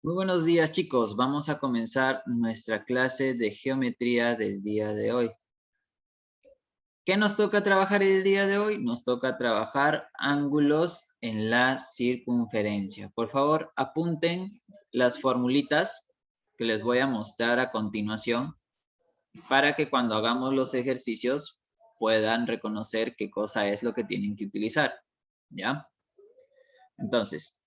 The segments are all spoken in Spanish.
Muy buenos días, chicos. Vamos a comenzar nuestra clase de geometría del día de hoy. ¿Qué nos toca trabajar el día de hoy? Nos toca trabajar ángulos en la circunferencia. Por favor, apunten las formulitas que les voy a mostrar a continuación para que cuando hagamos los ejercicios puedan reconocer qué cosa es lo que tienen que utilizar. ¿Ya? Entonces,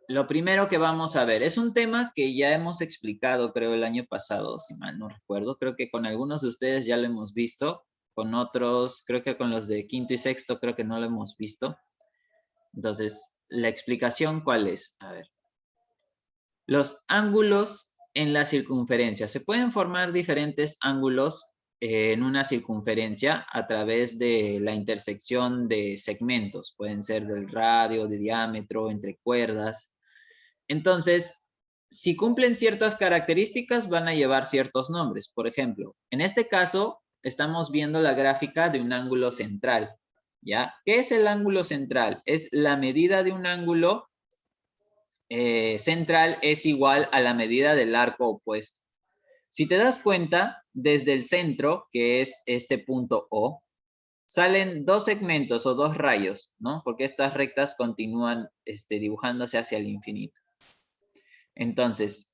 lo primero que vamos a ver es un tema que ya hemos explicado, creo, el año pasado, si mal no recuerdo. Creo que con algunos de ustedes ya lo hemos visto, con otros, creo que con los de quinto y sexto, creo que no lo hemos visto. Entonces, la explicación, ¿cuál es? A ver. Los ángulos en la circunferencia. Se pueden formar diferentes ángulos en una circunferencia a través de la intersección de segmentos. Pueden ser del radio, de diámetro, entre cuerdas. Entonces, si cumplen ciertas características, van a llevar ciertos nombres. Por ejemplo, en este caso, estamos viendo la gráfica de un ángulo central. ¿Ya? ¿Qué es el ángulo central? Es la medida de un ángulo central es igual a la medida del arco opuesto. Si te das cuenta, desde el centro, que es este punto O, salen dos segmentos o dos rayos, ¿no? Porque estas rectas continúan dibujándose hacia el infinito. Entonces,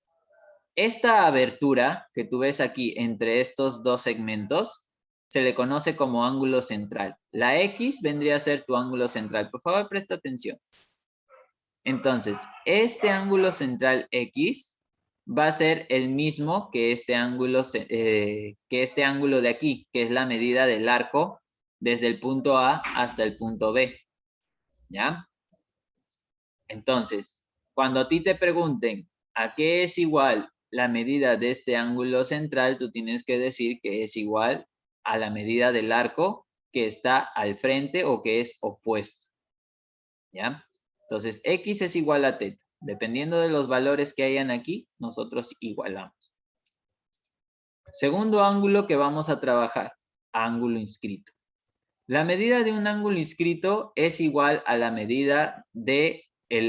esta abertura que tú ves aquí entre estos dos segmentos se le conoce como ángulo central. La X vendría a ser tu ángulo central. Por favor, presta atención. Entonces, este ángulo central X va a ser el mismo que este ángulo de aquí, que es la medida del arco desde el punto A hasta el punto B. ¿Ya? Entonces, cuando a ti te pregunten a qué es igual la medida de este ángulo central, tú tienes que decir que es igual a la medida del arco que está al frente o que es opuesto. ¿Ya? Entonces, X es igual a θ. Dependiendo de los valores que hayan aquí, nosotros igualamos. Segundo ángulo que vamos a trabajar, ángulo inscrito. La medida de un ángulo inscrito es igual a la medida del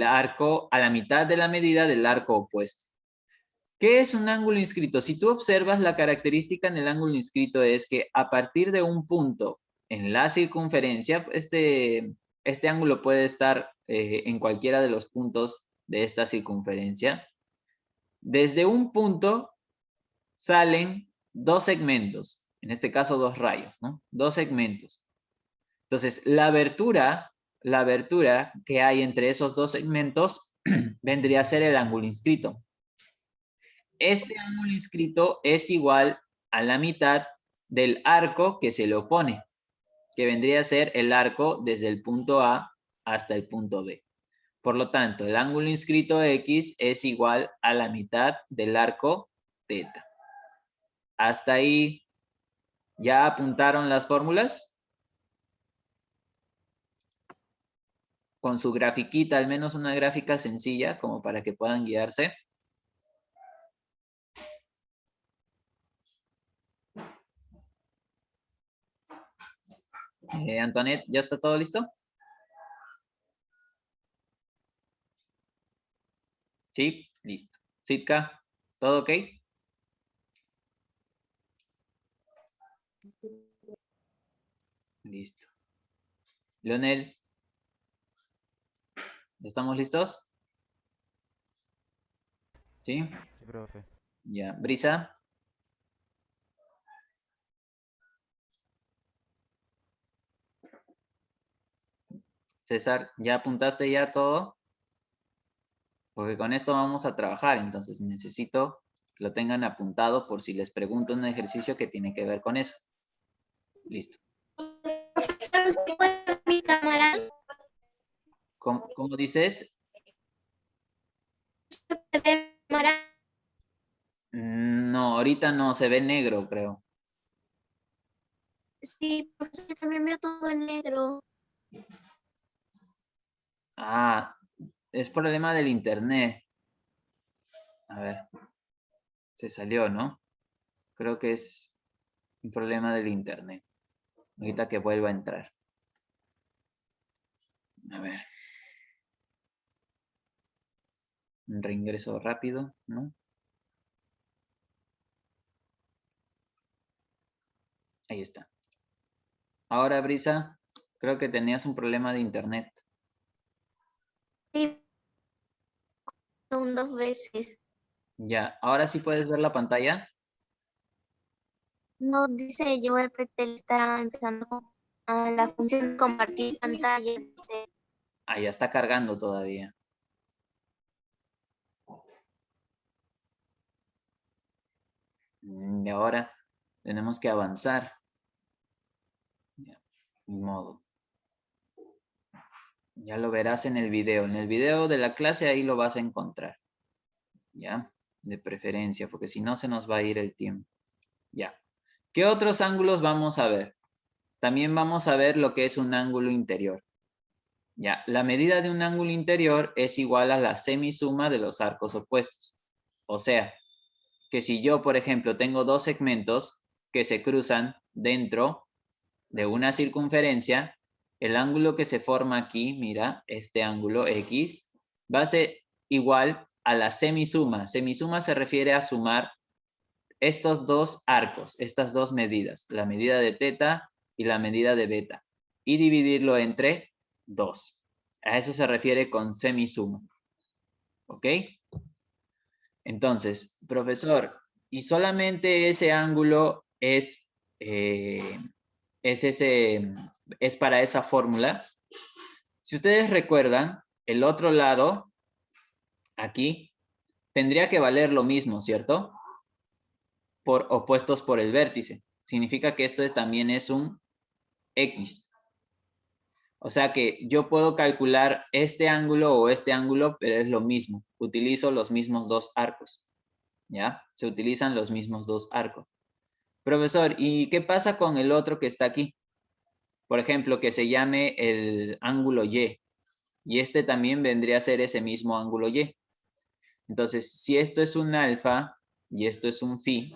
arco, a la mitad de la medida del arco opuesto. ¿Qué es un ángulo inscrito? Si tú observas, la característica en el ángulo inscrito es que a partir de un punto en la circunferencia, este ángulo puede estar en cualquiera de los puntos de esta circunferencia. Desde un punto salen dos segmentos, en este caso dos rayos, ¿no? Dos segmentos. Entonces, la abertura que hay entre esos dos segmentos vendría a ser el ángulo inscrito. Este ángulo inscrito es igual a la mitad del arco que se le opone, que vendría a ser el arco desde el punto A hasta el punto B. Por lo tanto, el ángulo inscrito X es igual a la mitad del arco θ. ¿Hasta ahí ya apuntaron las fórmulas? Con su grafiquita, al menos una gráfica sencilla, como para que puedan guiarse. Antoinette, ¿ya está todo listo? Sí, listo. Sitka, ¿todo ok? Listo. Leonel, ¿estamos listos? ¿Sí? Sí, profe. Ya. Brisa, César, ¿ya apuntaste ya todo? Porque con esto vamos a trabajar, entonces necesito que lo tengan apuntado por si les pregunto un ejercicio que tiene que ver con eso. Listo. Profesor, ¿usted puede ver mi cámara? ¿Cómo dices? ¿Usted puede ver mi cámara? No, ahorita no, se ve negro, creo. Sí, profesor, también veo todo en negro. Ah, es problema del internet. A ver, se salió, ¿no? Creo que es un problema del internet. Ahorita que vuelva a entrar. A ver. Un reingreso rápido, ¿no? Ahí está. Ahora, Brisa, creo que tenías un problema de internet. Sí, son 2 veces. Ya, ahora sí puedes ver la pantalla. No, dice yo, el Pretel está empezando a la función de compartir pantalla. Dice, Ah, ya está cargando todavía. Y ahora tenemos que avanzar. Ya, ni modo. Ya lo verás en el video. En el video de la clase ahí lo vas a encontrar. ¿Ya? De preferencia, porque si no se nos va a ir el tiempo. Ya. ¿Qué otros ángulos vamos a ver? También vamos a ver lo que es un ángulo interior. Ya, la medida de un ángulo interior es igual a la semisuma de los arcos opuestos. O sea, que si yo, por ejemplo, tengo dos segmentos que se cruzan dentro de una circunferencia, el ángulo que se forma aquí, mira, este ángulo X, va a ser igual a la semisuma. Semisuma se refiere a sumar estos dos arcos, estas dos medidas, la medida de teta y la medida de beta, y dividirlo entre 2. A eso se refiere con semisuma. ¿Ok? Entonces, profesor, ¿y solamente ese ángulo es para esa fórmula? Si ustedes recuerdan, el otro lado, aquí, tendría que valer lo mismo, ¿cierto? Por opuestos por el vértice. Significa que esto también es un X. O sea que yo puedo calcular este ángulo o este ángulo, pero es lo mismo. Utilizo los mismos dos arcos. ¿Ya? Se utilizan los mismos dos arcos. Profesor, ¿y qué pasa con el otro que está aquí? Por ejemplo, que se llame el ángulo Y. Y este también vendría a ser ese mismo ángulo Y. Entonces, si esto es un alfa y esto es un phi,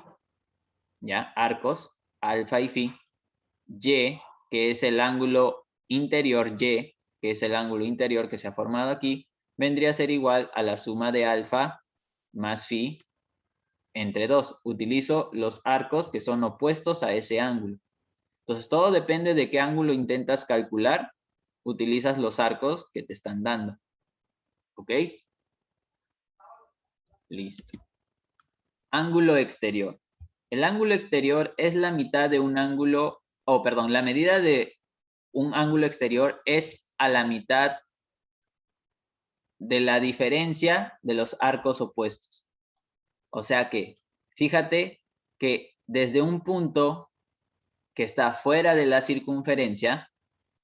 ¿ya? Arcos, alfa y phi. Y, que es el ángulo interior Y, que es el ángulo interior que se ha formado aquí, vendría a ser igual a la suma de alfa más phi entre 2. Utilizo los arcos que son opuestos a ese ángulo. Entonces, todo depende de qué ángulo intentas calcular. Utilizas los arcos que te están dando. ¿Ok? Listo. Ángulo exterior. El ángulo exterior es la mitad de un ángulo, perdón, la medida de un ángulo exterior es a la mitad de la diferencia de los arcos opuestos. O sea que, fíjate que desde un punto que está fuera de la circunferencia,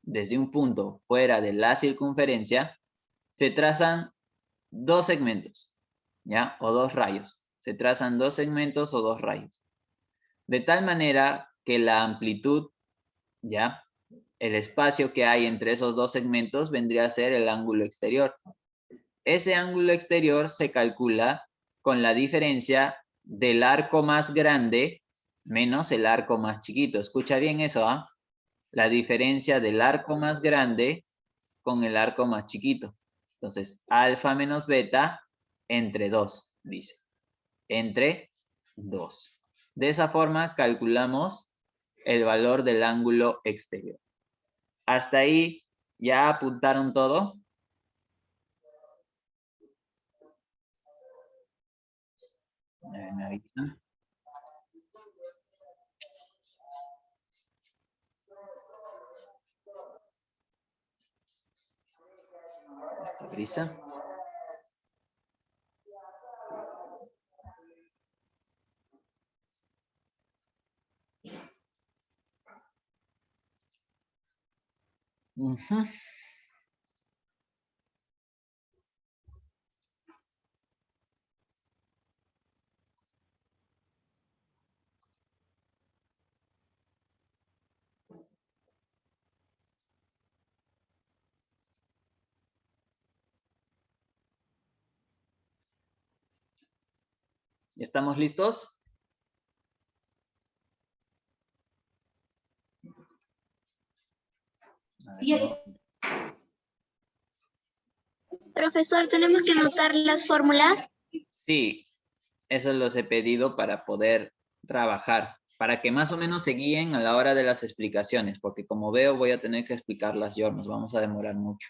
desde un punto fuera de la circunferencia, se trazan dos segmentos, ¿ya? O dos rayos. Se trazan dos segmentos o dos rayos. De tal manera que la amplitud, ¿ya? El espacio que hay entre esos dos segmentos vendría a ser el ángulo exterior. Ese ángulo exterior se calcula con la diferencia del arco más grande menos el arco más chiquito. Escucha bien eso, ¿ah? La diferencia del arco más grande con el arco más chiquito. Entonces, alfa menos beta entre 2, dice. Entre 2. De esa forma calculamos el valor del ángulo exterior. Hasta ahí, ¿ya apuntaron todo? Me avisan. Esta Brisa. ¿Estamos listos? A ver, Profesor, ¿tenemos que anotar las fórmulas? Sí, eso los he pedido para poder trabajar, para que más o menos se guíen a la hora de las explicaciones, porque como veo voy a tener que explicarlas yo, nos vamos a demorar mucho.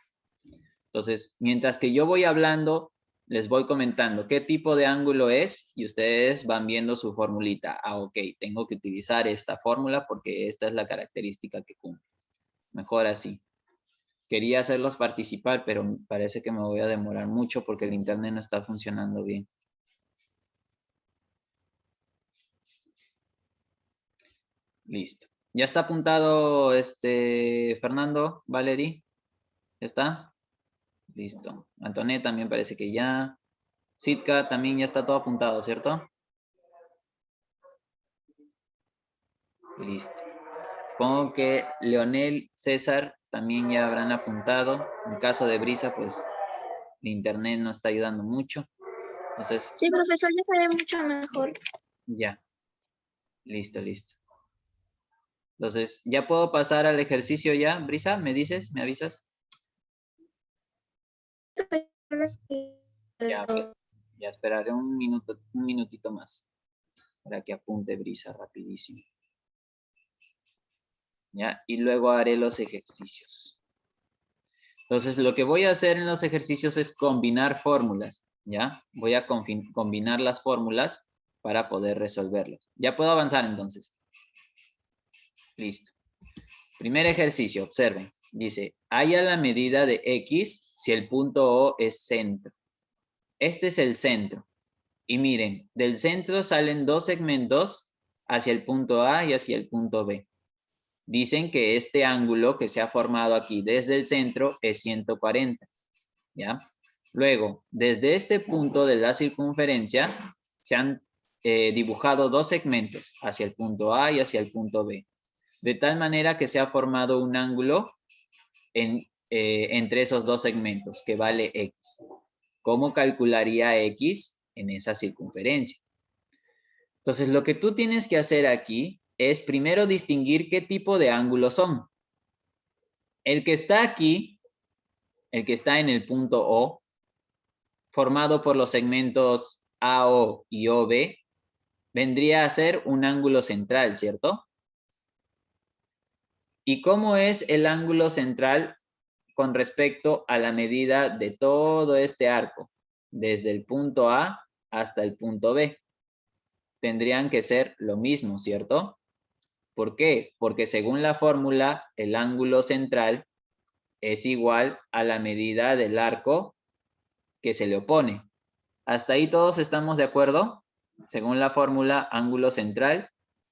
Entonces, mientras que yo voy hablando, les voy comentando qué tipo de ángulo es y ustedes van viendo su formulita. Ah, ok, tengo que utilizar esta fórmula porque esta es la característica que cumple. Mejor así. Quería hacerlos participar, pero parece que me voy a demorar mucho porque el internet no está funcionando bien. Listo. ¿Ya está apuntado Fernando, Valerie? ¿Ya está? Listo. Antonet también parece que ya. Sitka también ya está todo apuntado, ¿cierto? Listo. Supongo que Leonel, César también ya habrán apuntado. En caso de Brisa, pues el internet no está ayudando mucho. Entonces, Sí, profesor, ya sabe mucho mejor. ya. Listo, listo. Entonces, ¿ya puedo pasar al ejercicio ya? Brisa, ¿me dices? ¿Me avisas? Ya, ok. Ya esperaré un minutito más para que apunte Brisa rapidísimo. ¿Ya? Y luego haré los ejercicios. Entonces, lo que voy a hacer en los ejercicios es combinar fórmulas, ¿ya? Voy a combinar las fórmulas para poder resolverlos. Ya puedo avanzar entonces. Listo. Primer ejercicio, observen. Dice, halla la medida de X si el punto O es centro. Este es el centro. Y miren, del centro salen dos segmentos hacia el punto A y hacia el punto B. Dicen que este ángulo que se ha formado aquí desde el centro es 140, ¿ya? Luego, desde este punto de la circunferencia se han dibujado dos segmentos hacia el punto A y hacia el punto B, de tal manera que se ha formado un ángulo entre esos dos segmentos que vale X. ¿Cómo calcularía X en esa circunferencia? Entonces, lo que tú tienes que hacer aquí es primero distinguir qué tipo de ángulos son. El que está aquí, el que está en el punto O, formado por los segmentos AO y OB, vendría a ser un ángulo central, ¿cierto? ¿Y cómo es el ángulo central con respecto a la medida de todo este arco? Desde el punto A hasta el punto B. Tendrían que ser lo mismo, ¿cierto? ¿Por qué? Porque según la fórmula, el ángulo central es igual a la medida del arco que se le opone. ¿Hasta ahí todos estamos de acuerdo? Según la fórmula, ángulo central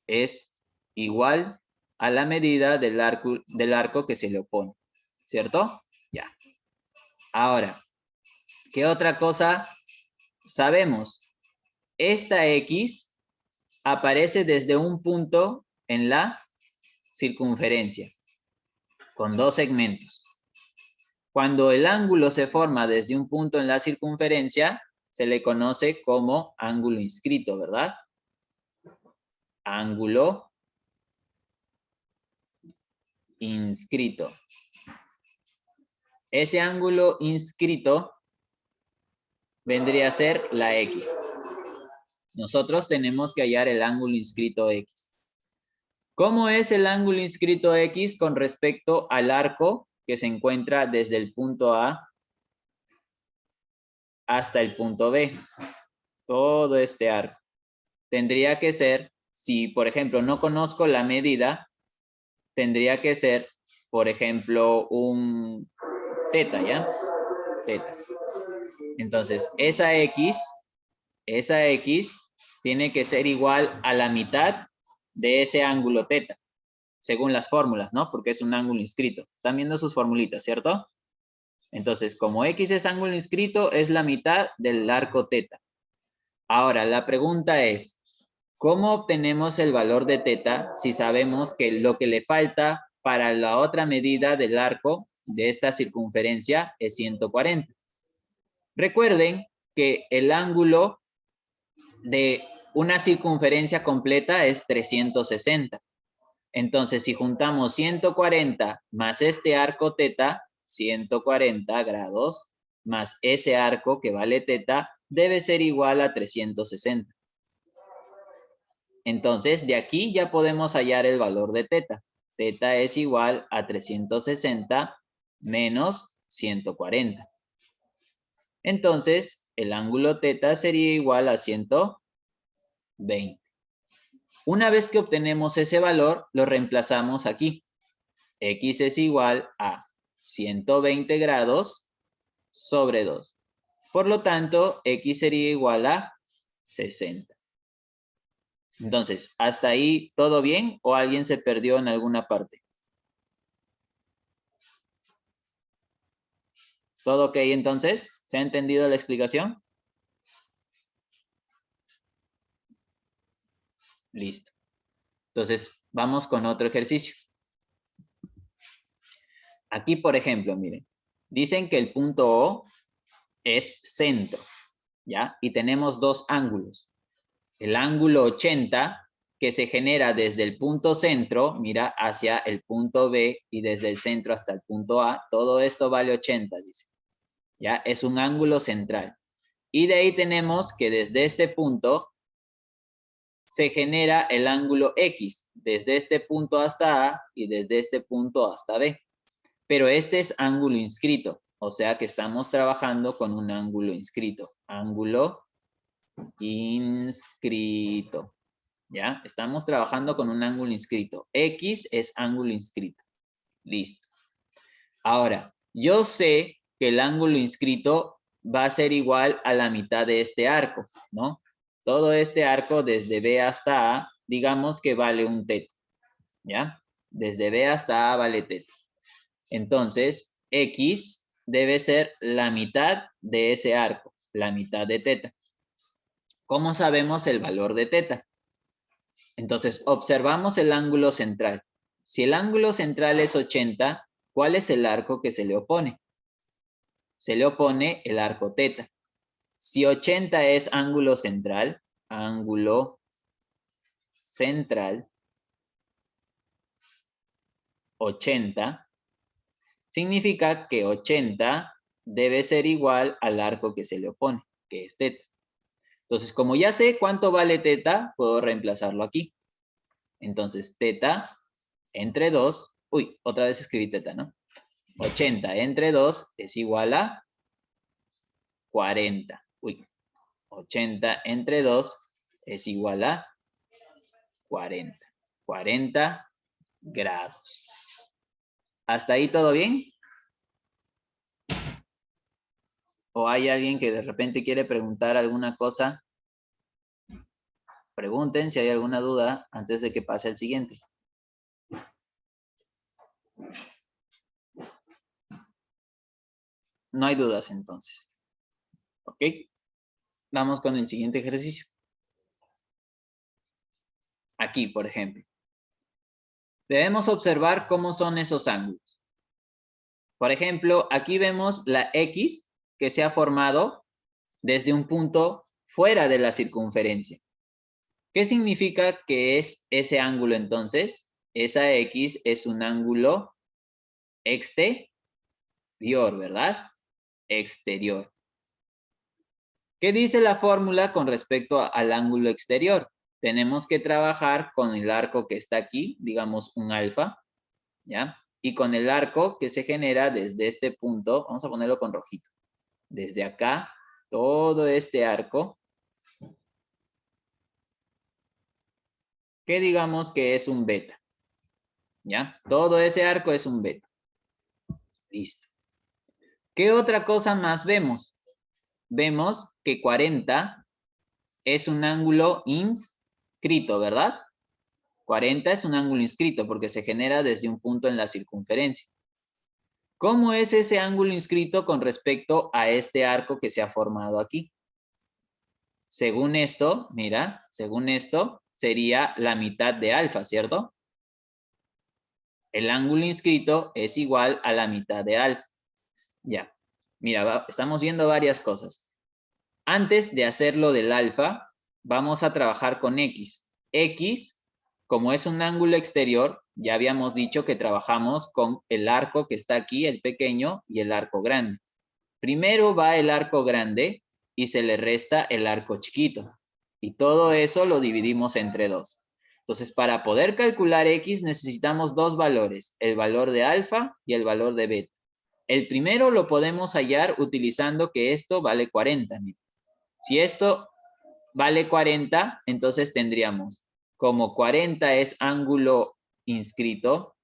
es igual a la medida del arco que se le opone. ¿Cierto? Ya. Ahora, ¿qué otra cosa sabemos? Esta X aparece desde un punto en la circunferencia, con dos segmentos. Cuando el ángulo se forma desde un punto en la circunferencia, se le conoce como ángulo inscrito, ¿verdad? Ángulo inscrito. Ese ángulo inscrito vendría a ser la X. Nosotros tenemos que hallar el ángulo inscrito X. ¿Cómo es el ángulo inscrito X con respecto al arco que se encuentra desde el punto A hasta el punto B? Todo este arco. Tendría que ser, si por ejemplo no conozco la medida, tendría que ser, por ejemplo, un teta, ¿ya? Teta. Entonces, esa X tiene que ser igual a la mitad de ese ángulo teta, según las fórmulas, ¿no? Porque es un ángulo inscrito. Están viendo sus formulitas, ¿cierto? Entonces, como X es ángulo inscrito, es la mitad del arco teta. Ahora, la pregunta es, ¿cómo obtenemos el valor de teta si sabemos que lo que le falta para la otra medida del arco de esta circunferencia es 140? Recuerden que el ángulo de una circunferencia completa es 360. Entonces, si juntamos 140 más este arco teta, 140 grados, más ese arco que vale teta debe ser igual a 360. Entonces, de aquí ya podemos hallar el valor de teta. Teta es igual a 360 menos 140. Entonces, el ángulo teta sería igual a 120. Una vez que obtenemos ese valor, lo reemplazamos aquí. X es igual a 120 grados sobre 2. Por lo tanto, X sería igual a 60. Entonces, ¿hasta ahí todo bien o alguien se perdió en alguna parte? ¿Todo ok entonces? ¿Se ha entendido la explicación? Listo. Entonces, vamos con otro ejercicio. Aquí, por ejemplo, miren, dicen que el punto O es centro, ¿ya? Y tenemos dos ángulos. El ángulo 80, que se genera desde el punto centro, mira, hacia el punto B y desde el centro hasta el punto A, todo esto vale 80, dice. ¿Ya? Es un ángulo central. Y de ahí tenemos que desde este punto se genera el ángulo X, desde este punto hasta A y desde este punto hasta B. Pero este es ángulo inscrito, o sea que estamos trabajando con un ángulo inscrito. Ángulo inscrito. ¿Ya? Estamos trabajando con un ángulo inscrito. X es ángulo inscrito. Listo. Ahora, yo sé que el ángulo inscrito va a ser igual a la mitad de este arco, ¿no? Todo este arco desde B hasta A, digamos que vale un teta, ¿ya? Desde B hasta A vale teta. Entonces, X debe ser la mitad de ese arco, la mitad de teta. ¿Cómo sabemos el valor de teta? Entonces, observamos el ángulo central. Si el ángulo central es 80, ¿cuál es el arco que se le opone? Se le opone el arco teta. Si 80 es ángulo central, 80, significa que 80 debe ser igual al arco que se le opone, que es teta. Entonces, como ya sé cuánto vale teta, puedo reemplazarlo aquí. Entonces, teta entre 2, uy, otra vez escribí teta, ¿no? 80 entre 2 es igual a 40. Uy, 80 entre 2 es igual a 40. 40 grados. ¿Hasta ahí todo bien? ¿O hay alguien que de repente quiere preguntar alguna cosa? Pregunten si hay alguna duda antes de que pase al siguiente. No hay dudas entonces. ¿Ok? Vamos con el siguiente ejercicio. Aquí, por ejemplo. Debemos observar cómo son esos ángulos. Por ejemplo, aquí vemos la X que se ha formado desde un punto fuera de la circunferencia. ¿Qué significa que es ese ángulo entonces? Esa X es un ángulo exterior, ¿verdad? Exterior. ¿Qué dice la fórmula con respecto al ángulo exterior? Tenemos que trabajar con el arco que está aquí, digamos un alfa, ¿ya? Y con el arco que se genera desde este punto, vamos a ponerlo con rojito. Desde acá, todo este arco, que digamos que es un beta, ¿ya? Todo ese arco es un beta. Listo. ¿Qué otra cosa más vemos? Vemos que 40 es un ángulo inscrito, ¿verdad? 40 es un ángulo inscrito porque se genera desde un punto en la circunferencia. ¿Cómo es ese ángulo inscrito con respecto a este arco que se ha formado aquí? Según esto, mira, según esto, sería la mitad de alfa, ¿cierto? El ángulo inscrito es igual a la mitad de alfa. Ya, mira, estamos viendo varias cosas. Antes de hacerlo del alfa, vamos a trabajar con X. X, como es un ángulo exterior, ya habíamos dicho que trabajamos con el arco que está aquí, el pequeño, y el arco grande. Primero va el arco grande y se le resta el arco chiquito. Y todo eso lo dividimos entre 2. Entonces, para poder calcular X necesitamos 2 valores, el valor de alfa y el valor de beta. El primero lo podemos hallar utilizando que esto vale 40. Si esto vale 40, entonces tendríamos, como 40 es ángulo inscrito,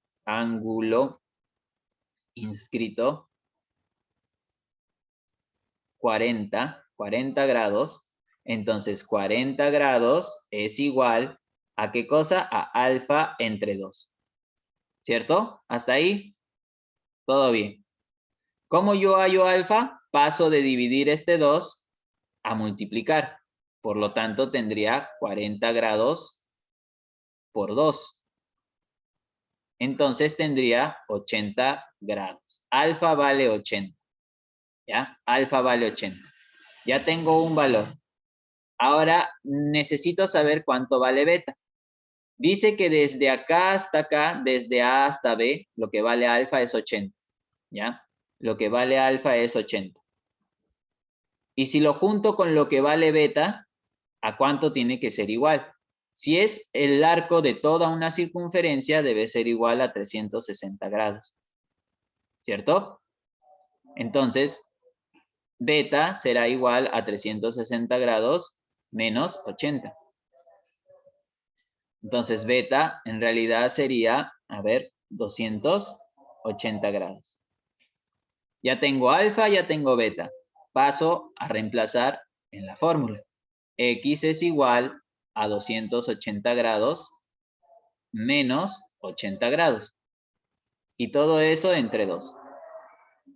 40 grados, entonces 40 grados es igual a ¿qué cosa? A alfa entre 2. ¿Cierto? ¿Hasta ahí? Todo bien. ¿Cómo yo hallo alfa? Paso de dividir este 2 a multiplicar. Por lo tanto, tendría 40 grados por 2. Entonces tendría 80 grados. Alfa vale 80. ¿Ya? Alfa vale 80. Ya tengo un valor. Ahora necesito saber cuánto vale beta. Dice que desde acá hasta acá, desde A hasta B, lo que vale alfa es 80. ¿Ya? Lo que vale alfa es 80. Y si lo junto con lo que vale beta, ¿a cuánto tiene que ser igual? Si es el arco de toda una circunferencia, debe ser igual a 360 grados. ¿Cierto? Entonces, beta será igual a 360 grados menos 80. Entonces, beta en realidad sería, 280 grados. Ya tengo alfa, ya tengo beta. Paso a reemplazar en la fórmula. X es igual a 280 grados menos 80 grados. Y todo eso entre 2.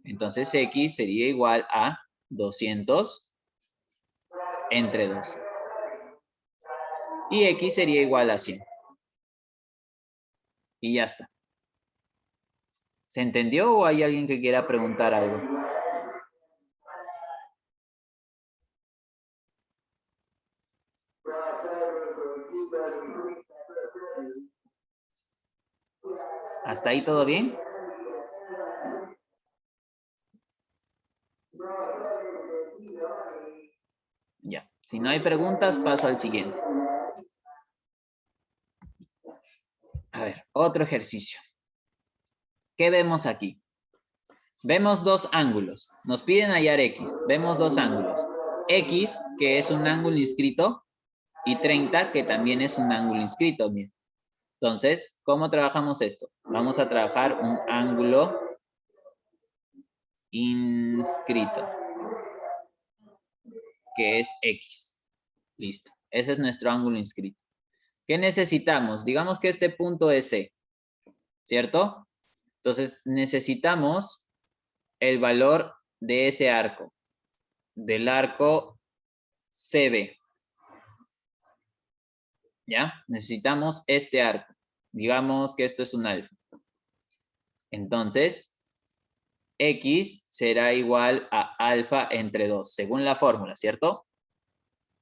Entonces, X sería igual a 200 entre 2. Y X sería igual a 100. Y ya está. ¿Se entendió o hay alguien que quiera preguntar algo? ¿Hasta ahí todo bien? Ya. Si no hay preguntas, paso al siguiente. A ver, otro ejercicio. ¿Qué vemos aquí? Vemos dos ángulos. Nos piden hallar X. Vemos dos ángulos. X, que es un ángulo inscrito, y 30, que también es un ángulo inscrito. Bien. Entonces, ¿cómo trabajamos esto? Vamos a trabajar un ángulo inscrito, que es X. Listo. Ese es nuestro ángulo inscrito. ¿Qué necesitamos? Digamos que este punto es C, ¿cierto? Entonces, necesitamos el valor de ese arco, del arco CB. ¿Ya? Necesitamos este arco. Digamos que esto es un alfa. Entonces, X será igual a alfa entre 2, según la fórmula, ¿cierto?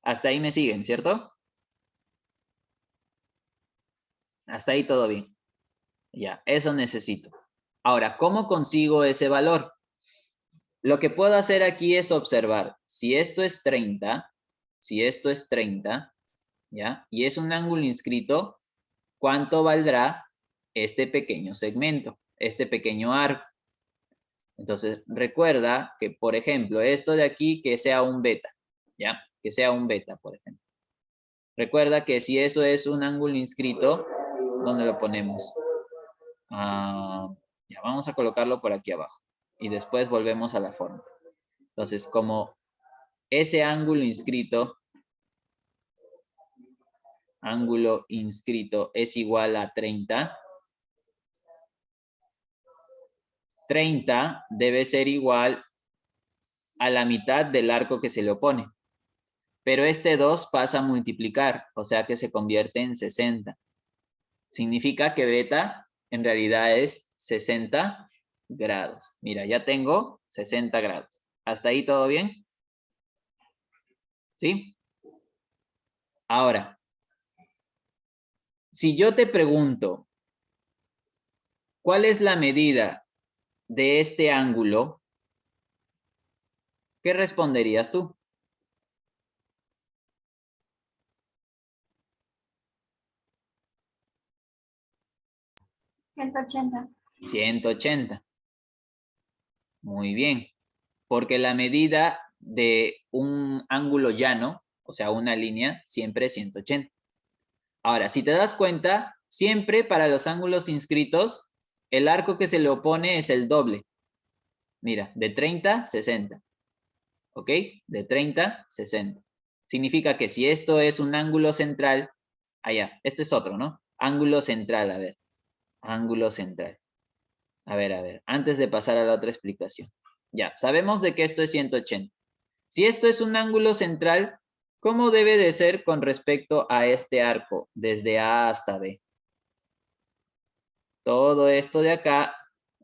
Hasta ahí me siguen, ¿cierto? Hasta ahí todo bien. Ya, eso necesito. Ahora, ¿cómo consigo ese valor? Lo que puedo hacer aquí es observar. Si esto es 30, ¿ya? Y es un ángulo inscrito, ¿cuánto valdrá este pequeño segmento, este pequeño arco? Entonces, recuerda que, por ejemplo, esto de aquí que sea un beta, ¿ya? Que sea un beta, por ejemplo. Recuerda que si eso es un ángulo inscrito, ¿dónde lo ponemos? Ya, vamos a colocarlo por aquí abajo. Y después volvemos a la forma. Entonces, como ese ángulo inscrito es igual a 30, 30 debe ser igual a la mitad del arco que se le opone. Pero este 2 pasa a multiplicar, o sea que se convierte en 60. Significa que beta en realidad es 60 grados. Mira, ya tengo 60 grados. ¿Hasta ahí todo bien? ¿Sí? Ahora, si yo te pregunto, ¿cuál es la medida de este ángulo? ¿Qué responderías tú? 180. 180. Muy bien. Porque la medida de un ángulo llano, o sea, una línea, siempre es 180. Ahora, si te das cuenta, siempre para los ángulos inscritos, el arco que se le opone es el doble. Mira, de 30, 60. ¿Ok? De 30, 60. Significa que si esto es un ángulo central, allá, este es otro, ¿no? Ángulo central, a ver. Ángulo central. A ver, antes de pasar a la otra explicación. Ya, sabemos de que esto es 180. Si esto es un ángulo central, ¿cómo debe de ser con respecto a este arco, desde A hasta B? Todo esto de acá,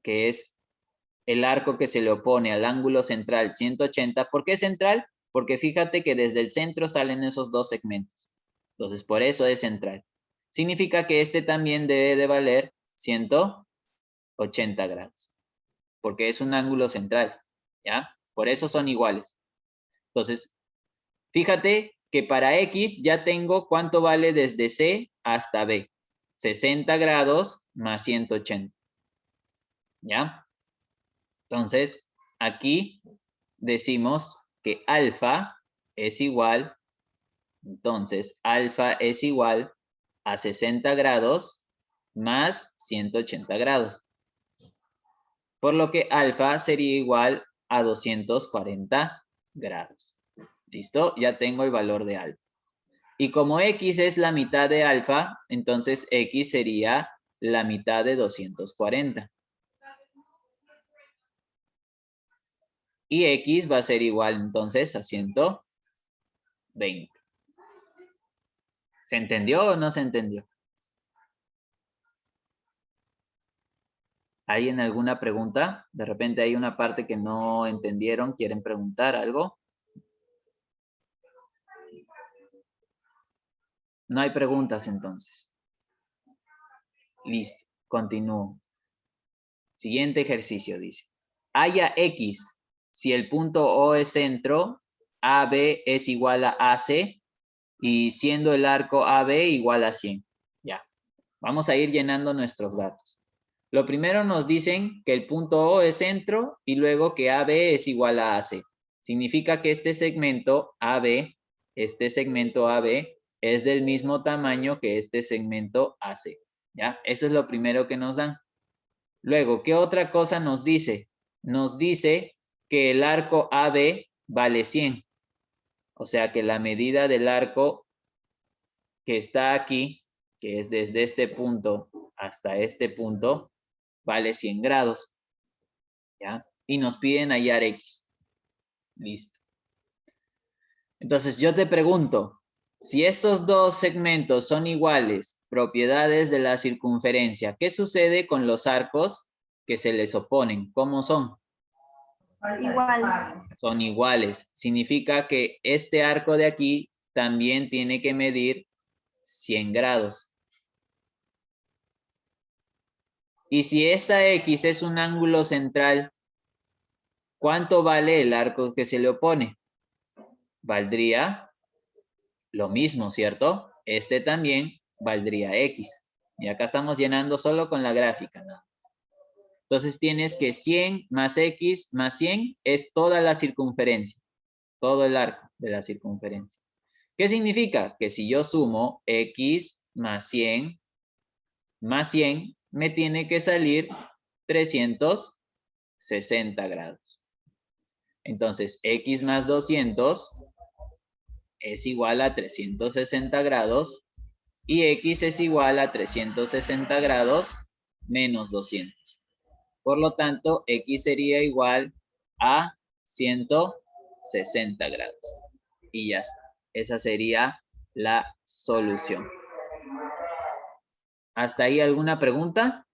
que es el arco que se le opone al ángulo central 180. ¿Por qué central? Porque fíjate que desde el centro salen esos dos segmentos. Entonces, por eso es central. Significa que este también debe de valer 180 grados. Porque es un ángulo central. ¿Ya? Por eso son iguales. Entonces, fíjate que para X ya tengo cuánto vale desde C hasta B. 60 grados más 180. ¿Ya? Entonces, aquí decimos que alfa es igual, entonces alfa es igual a 60 grados más 180 grados. Por lo que alfa sería igual a 240 grados. ¿Listo? Ya tengo el valor de alfa. Y como x es la mitad de alfa, entonces x sería la mitad de 240. Y x va a ser igual entonces a 120. ¿Se entendió o no se entendió? ¿Hay en alguna pregunta? De repente hay una parte que no entendieron, ¿quieren preguntar algo? No hay preguntas entonces. Listo, continúo. Siguiente ejercicio dice. Haya x si el punto O es centro, AB es igual a AC y siendo el arco AB igual a 100. Ya, vamos a ir llenando nuestros datos. Lo primero nos dicen que el punto O es centro y luego que AB es igual a AC. Significa que este segmento AB es del mismo tamaño que este segmento AC. ¿Ya? Eso es lo primero que nos dan. Luego, ¿qué otra cosa nos dice? Nos dice que el arco AB vale 100. O sea que la medida del arco que está aquí, que es desde este punto hasta este punto, vale 100 grados. ¿Ya? Y nos piden hallar X. Listo. Entonces yo te pregunto, si estos dos segmentos son iguales, propiedades de la circunferencia, ¿qué sucede con los arcos que se les oponen? ¿Cómo son? Iguales. Son iguales. Significa que este arco de aquí también tiene que medir 100 grados. Y si esta X es un ángulo central, ¿cuánto vale el arco que se le opone? Valdría lo mismo, ¿cierto? Este también valdría X. Y acá estamos llenando solo con la gráfica, ¿no? Entonces tienes que 100 más X más 100 es toda la circunferencia, todo el arco de la circunferencia. ¿Qué significa? Que si yo sumo X más 100 me tiene que salir 360 grados. Entonces, X más 200 es igual a 360 grados y X es igual a 360 grados menos 200. Por lo tanto, X sería igual a 160 grados. Y ya está. Esa sería la solución. ¿Hasta ahí alguna pregunta?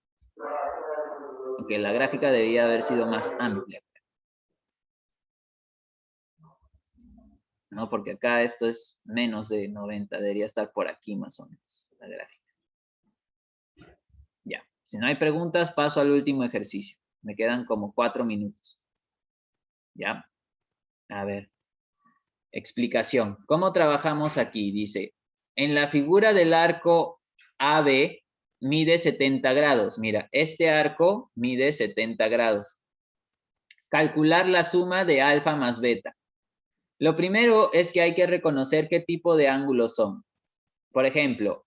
Porque la gráfica debía haber sido más amplia. ¿No? Porque acá esto es menos de 90. Debería estar por aquí más o menos la gráfica. Ya. Si no hay preguntas, paso al último ejercicio. Me quedan como 4 minutos. ¿Ya? A ver, explicación. ¿Cómo trabajamos aquí? Dice, en la figura del arco AB mide 70 grados. Mira, este arco mide 70 grados. Calcular la suma de alfa más beta. Lo primero es que hay que reconocer qué tipo de ángulos son. Por ejemplo,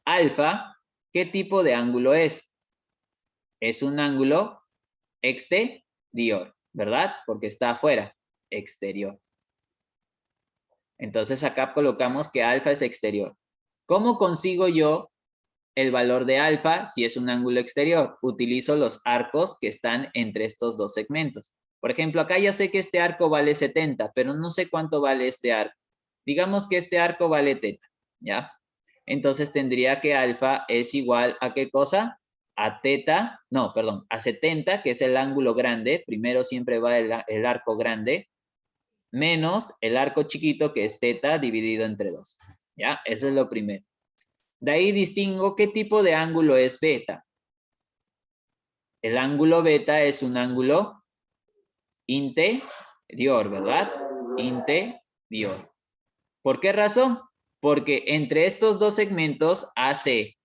alfa, ¿qué tipo de ángulo es? Es un ángulo exterior, ¿verdad? Porque está afuera, exterior. Entonces acá colocamos que alfa es exterior. ¿Cómo consigo yo el valor de alfa si es un ángulo exterior? Utilizo los arcos que están entre estos dos segmentos. Por ejemplo, acá ya sé que este arco vale 70, pero no sé cuánto vale este arco. Digamos que este arco vale teta, ¿ya? Entonces tendría que alfa es igual a ¿qué cosa? A teta, no, perdón, a 70, que es el ángulo grande. Primero siempre va el arco grande, menos el arco chiquito, que es teta, dividido entre 2. ¿Ya? Eso es lo primero. De ahí distingo qué tipo de ángulo es beta. El ángulo beta es un ángulo interior, ¿verdad? Interior. ¿Por qué razón? Porque entre estos dos segmentos, AC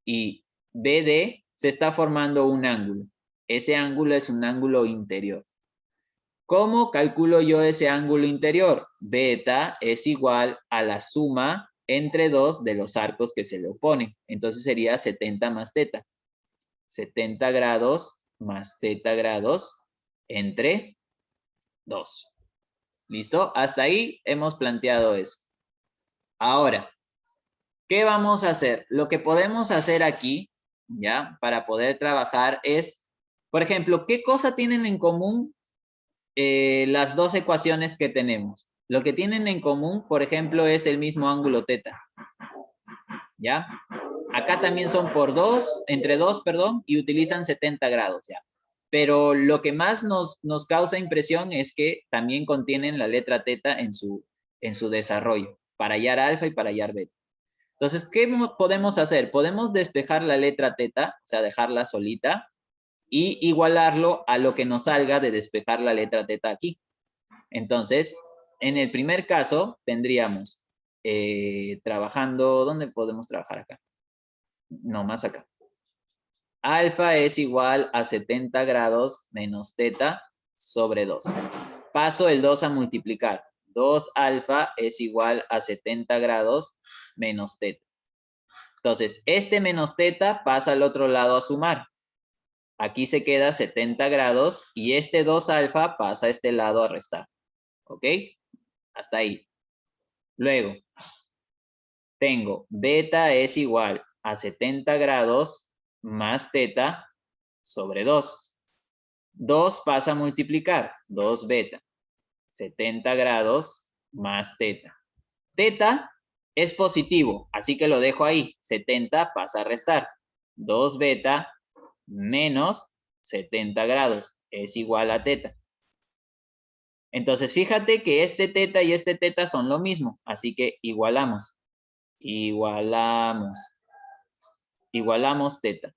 y BD, se está formando un ángulo. Ese ángulo es un ángulo interior. ¿Cómo calculo yo ese ángulo interior? Beta es igual a la suma entre 2 de los arcos que se le oponen. Entonces sería 70 más teta. 70 grados más teta grados entre 2. ¿Listo? Hasta ahí hemos planteado eso. Ahora, ¿qué vamos a hacer? Lo que podemos hacer aquí, ¿ya? Para poder trabajar es, por ejemplo, ¿qué cosa tienen en común las dos ecuaciones que tenemos? Lo que tienen en común, por ejemplo, es el mismo ángulo teta. ¿Ya? Acá también son por 2, entre 2, perdón, y utilizan 70 grados, ¿ya? Pero lo que más nos causa impresión es que también contienen la letra teta en su desarrollo, para hallar alfa y para hallar beta. Entonces, ¿qué podemos hacer? Podemos despejar la letra teta, o sea, dejarla solita, y igualarlo a lo que nos salga de despejar la letra teta aquí. Entonces, en el primer caso, tendríamos trabajando, ¿dónde podemos trabajar acá? No, más acá. Alfa es igual a 70 grados menos teta sobre 2. Paso el 2 a multiplicar. 2 alfa es igual a 70 grados menos teta. Entonces, este menos teta pasa al otro lado a sumar. Aquí se queda 70 grados y este 2 alfa pasa a este lado a restar. ¿Ok? Hasta ahí. Luego, tengo beta es igual a 70 grados más teta sobre 2. 2 pasa a multiplicar. 2 beta. 70 grados más teta. Teta es positivo, así que lo dejo ahí. 70 pasa a restar. 2 beta menos 70 grados es igual a teta. Entonces, fíjate que este teta y este teta son lo mismo, así que igualamos. Igualamos teta.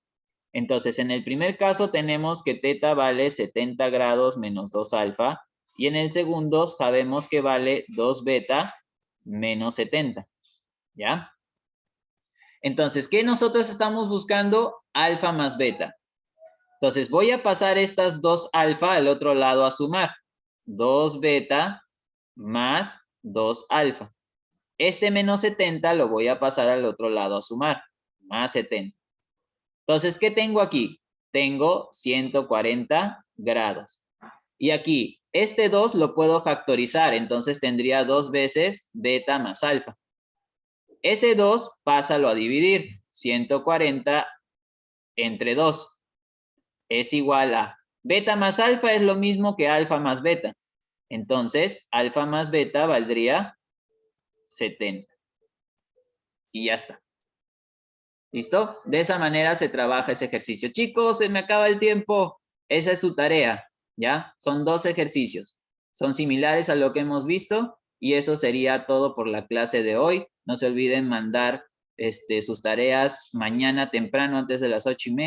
Entonces, en el primer caso tenemos que teta vale 70 grados menos 2 alfa, y en el segundo sabemos que vale 2 beta menos 70, ¿ya? Entonces, ¿qué nosotros estamos buscando? Alfa más beta. Entonces, voy a pasar estas 2 alfa al otro lado a sumar. 2 beta más 2 alfa. Este menos 70 lo voy a pasar al otro lado a sumar. Más 70. Entonces, ¿qué tengo aquí? Tengo 140 grados. Y aquí, este 2 lo puedo factorizar. Entonces, tendría 2 veces beta más alfa. Ese 2, pásalo a dividir. 140 entre 2 es igual a beta más alfa es lo mismo que alfa más beta. Entonces, alfa más beta valdría 70. Y ya está. ¿Listo? De esa manera se trabaja ese ejercicio. Chicos, se me acaba el tiempo. Esa es su tarea, ¿ya? Son 2 ejercicios. Son similares a lo que hemos visto y eso sería todo por la clase de hoy. No se olviden mandar sus tareas mañana temprano antes de las 8:30.